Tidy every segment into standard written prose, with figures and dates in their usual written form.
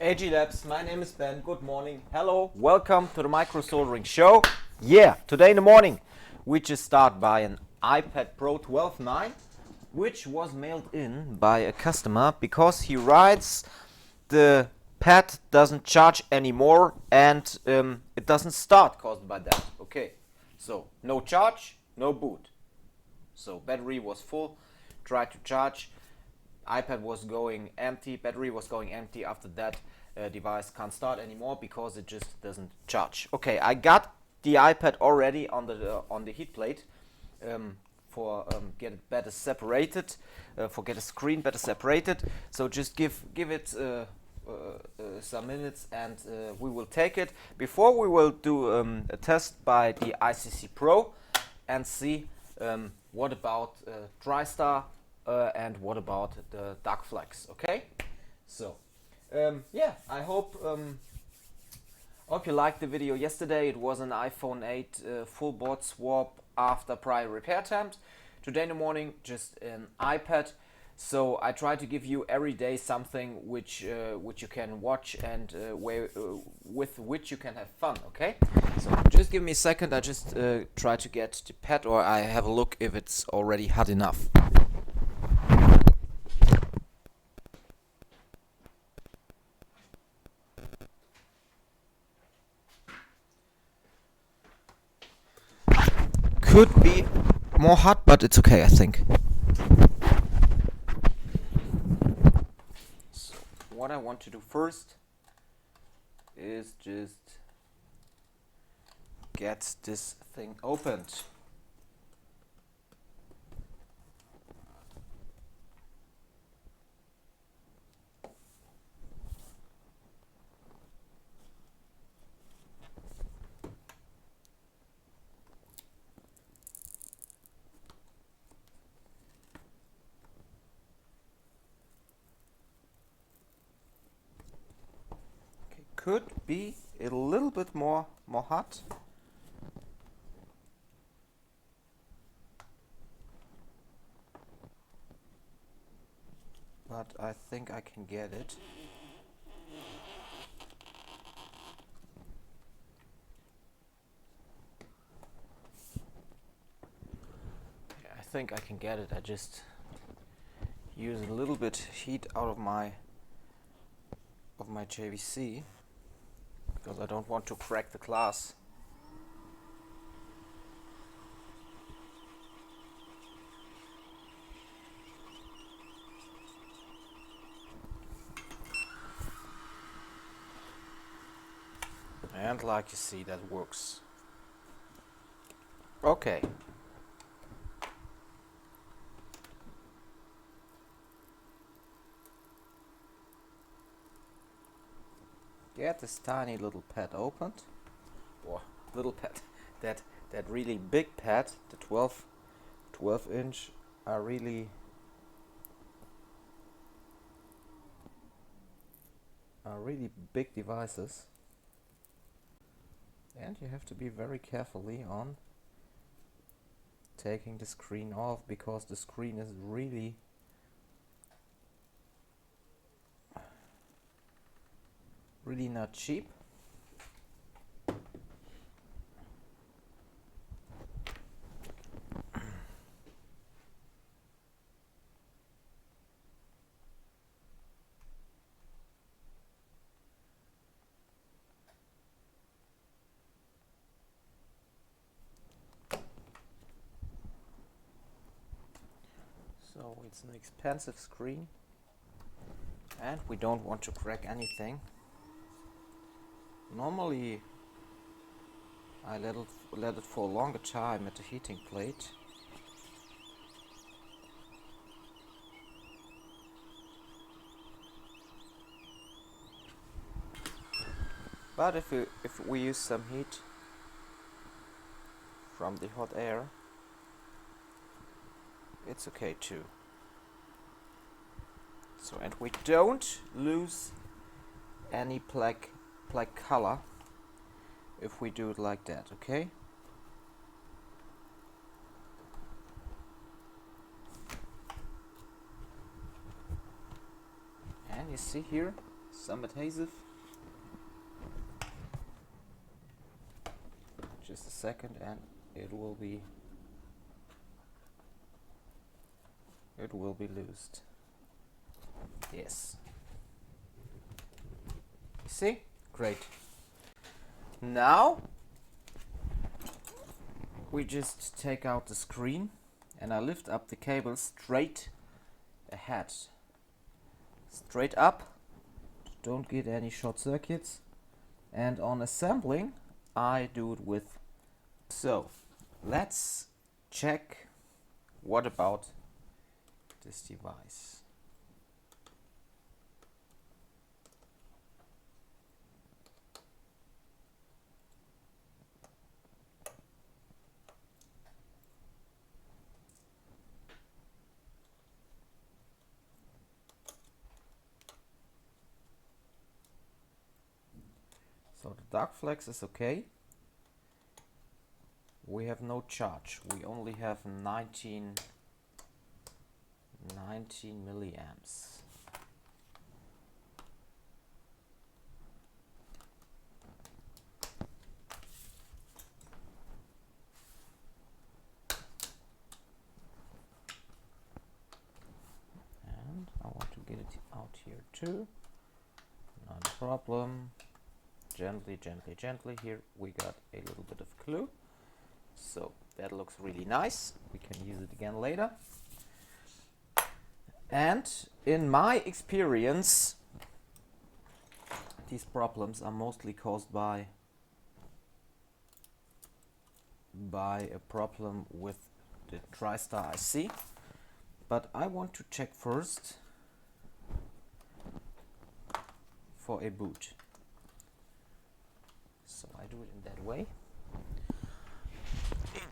AG Labs, my name is Ben, good morning, hello, welcome to the micro soldering show. Yeah, today in the morning we just start by an iPad Pro 12.9, which was mailed in by a customer because he writes the pad doesn't charge anymore and it doesn't start caused by that. Okay, so no charge, no boot. So battery was full, tried to charge, iPad was going empty, battery was going empty. After that, device can't start anymore because it just doesn't charge. Okay, I got the iPad already on the heat plate for get it better separated, for get a screen better separated. So just give it some minutes and we will take it. Before we will do a test by the ICC Pro and see what about Tristar and what about the dark flex. Okay, so yeah, I hope you liked the video yesterday. It was an iPhone 8 full board swap after prior repair attempts. Today in the morning just an iPad. So I try to give you every day something which you can watch and with which you can have fun. Okay, so just give me a second. I just try to get the pad, or I have a look if it's already hot enough. Could be more hot, but it's okay, I think. So what I want to do first is just get this thing opened. Could be a little bit more hot. But I think I can get it. Yeah, I think I can get it. I just use a little bit heat out of my JVC. Because I don't want to crack the glass. And like you see, that works. Okay. Get this tiny little pad opened, or little pad, that really big pad, the 12 inch are really big devices, and you have to be very carefully on taking the screen off because the screen is really not cheap. So it's an expensive screen and we don't want to crack anything. Normally I let it for a longer time at the heating plate. But if we use some heat from the hot air, it's okay too. So, and we don't lose any black color if we do it like that, okay? And you see here, some adhesive. Just a second and it will be loosed. Yes. You see? Great. Now we just take out the screen and I lift up the cable straight ahead. Straight up. Don't get any short circuits. And on assembling, I do it with. So let's check what about this device. So the dark flex is okay. We have no charge. We only have 19 milliamps. And I want to get it out here too. Not a problem. Gently, gently, gently. Here we got a little bit of glue. So that looks really nice. We can use it again later. And in my experience, these problems are mostly caused by a problem with the Tristar IC. But I want to check first for a boot. So I do it in that way.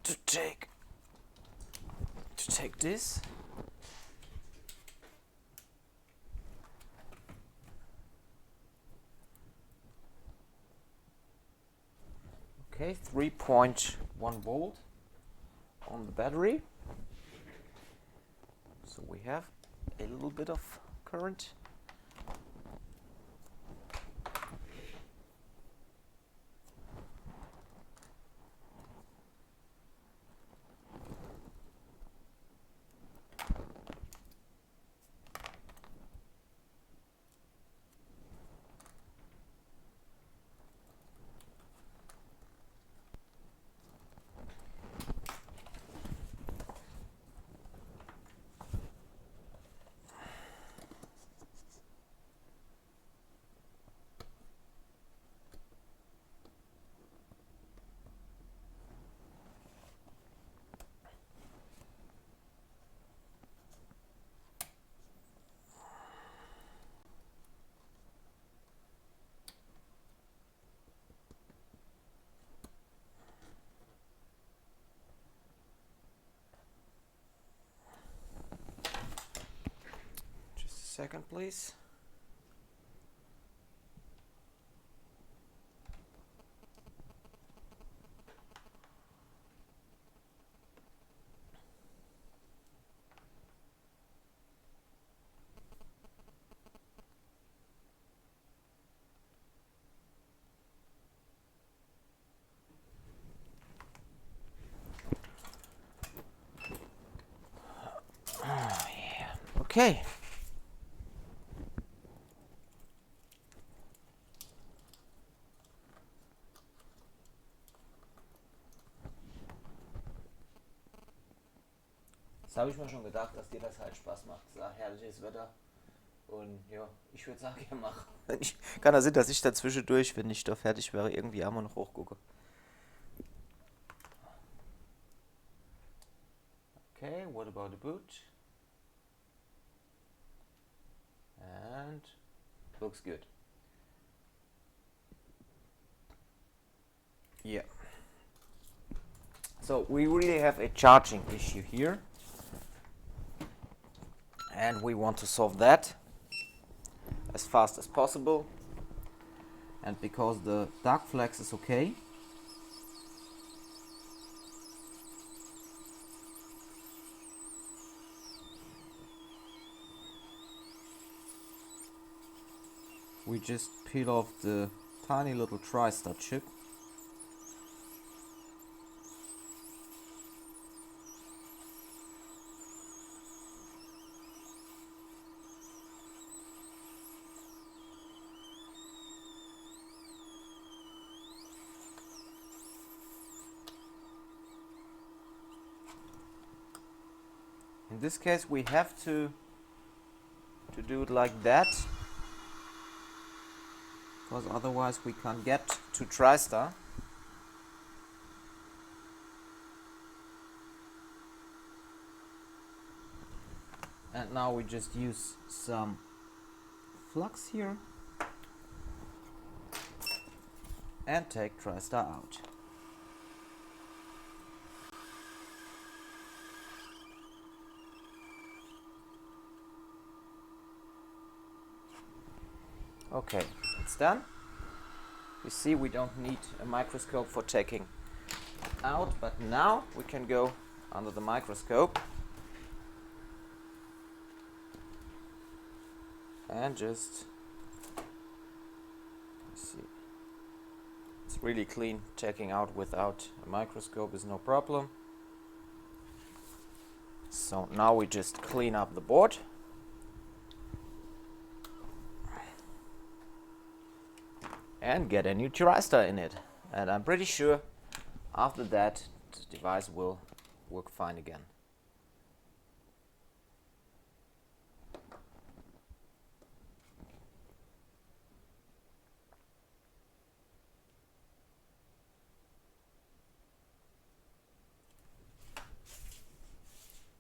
To take this. Okay, 3.1 volt on the battery. So we have a little bit of current. Second, please. Yeah. Okay. Das habe ich mir schon gedacht, dass dir das halt Spaß macht. Es ist herrliches Wetter. Und ja, ich würde sagen, ja, mach. Kann das sein, dass ich da zwischendurch, wenn ich da fertig wäre, irgendwie einmal noch hochgucke. Okay, what about the boot? And looks good. Yeah. So we really have a charging issue here. And we want to solve that as fast as possible. And because the dark flex is okay, we just peel off the tiny little Tristar chip. In this case we have to do it like that, because otherwise we can't get to Tristar. And now we just use some flux here and take Tristar out. Okay, it's done. You see, we don't need a microscope for taking out, but now we can go under the microscope and just see. It's really clean. Taking out without a microscope is no problem. So now we just clean up the board. And get a new Tristar in it. And I'm pretty sure after that the device will work fine again.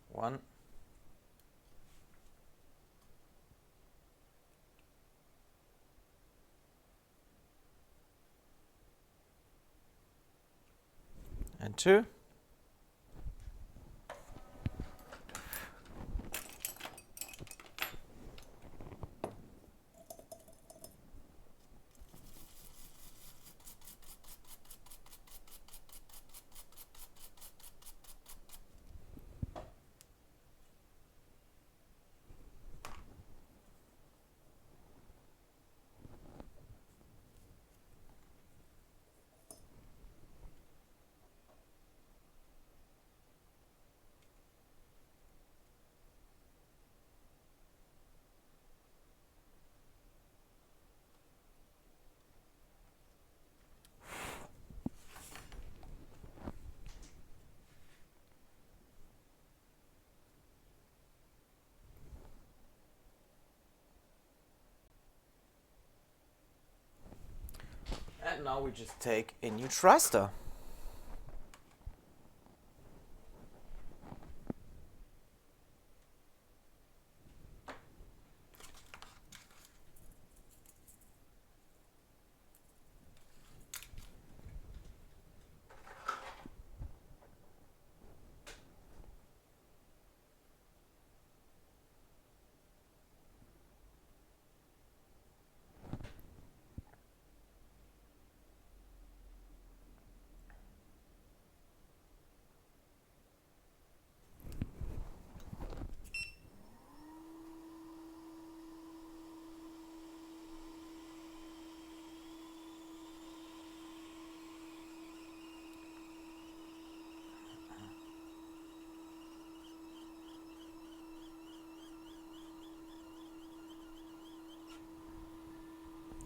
One. And two. And now we just take a new Tristar.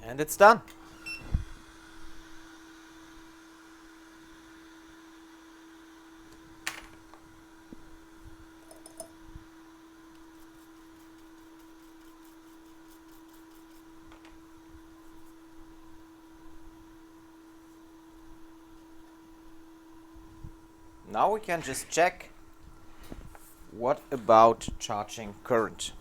And it's done. Now we can just check what about charging current.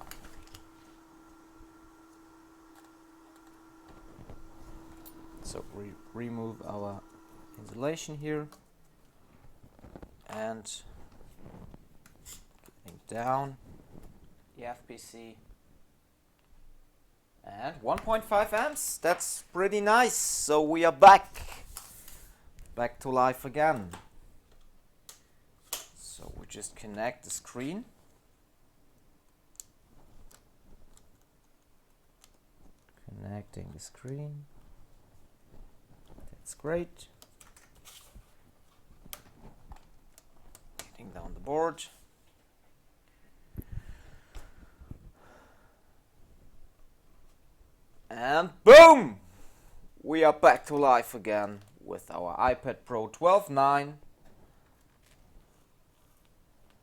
So we remove our insulation here and getting down the FPC, and 1.5 amps. That's pretty nice. So we are back to life again. So we just connect the screen. Connecting the screen. That's great. Getting down the board. And boom! We are back to life again with our iPad Pro 12.9.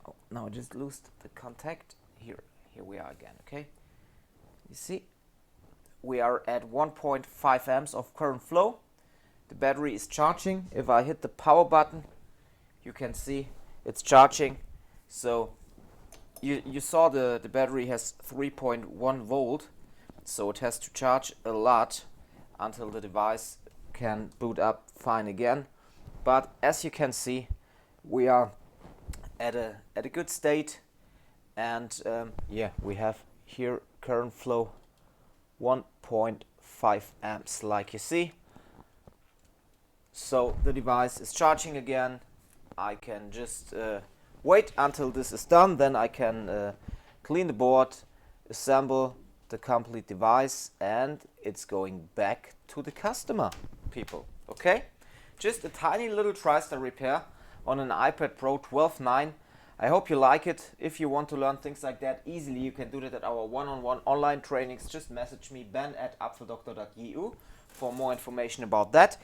Oh, now I just lost the contact. Here we are again, okay? You see, we are at 1.5 amps of current flow. The battery is charging. If I hit the power button, you can see it's charging. So you saw the battery has 3.1 volt. So it has to charge a lot until the device can boot up fine again. But as you can see, we are at a good state, and yeah, we have here current flow 1.5 amps, like you see. So the device is charging again. I can just wait until this is done, then I can clean the board, assemble the complete device, and it's going back to the customer, people. Okay, just a tiny little Tristar repair on an iPad Pro 12.9. I hope you like it. If you want to learn things like that easily, you can do that at our one-on-one online trainings. Just message me, ben@apfeldoktor.eu, for more information about that.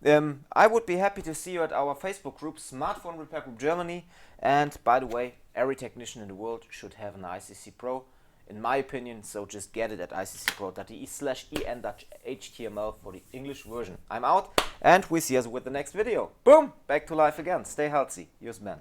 I would be happy to see you at our Facebook group, Smartphone Repair Group Germany. And by the way, every technician in the world should have an ICC Pro, in my opinion, so just get it at iccpro.de/en-html for the English version. I'm out, and we see us with the next video. Boom! Back to life again. Stay healthy. Yours, Ben.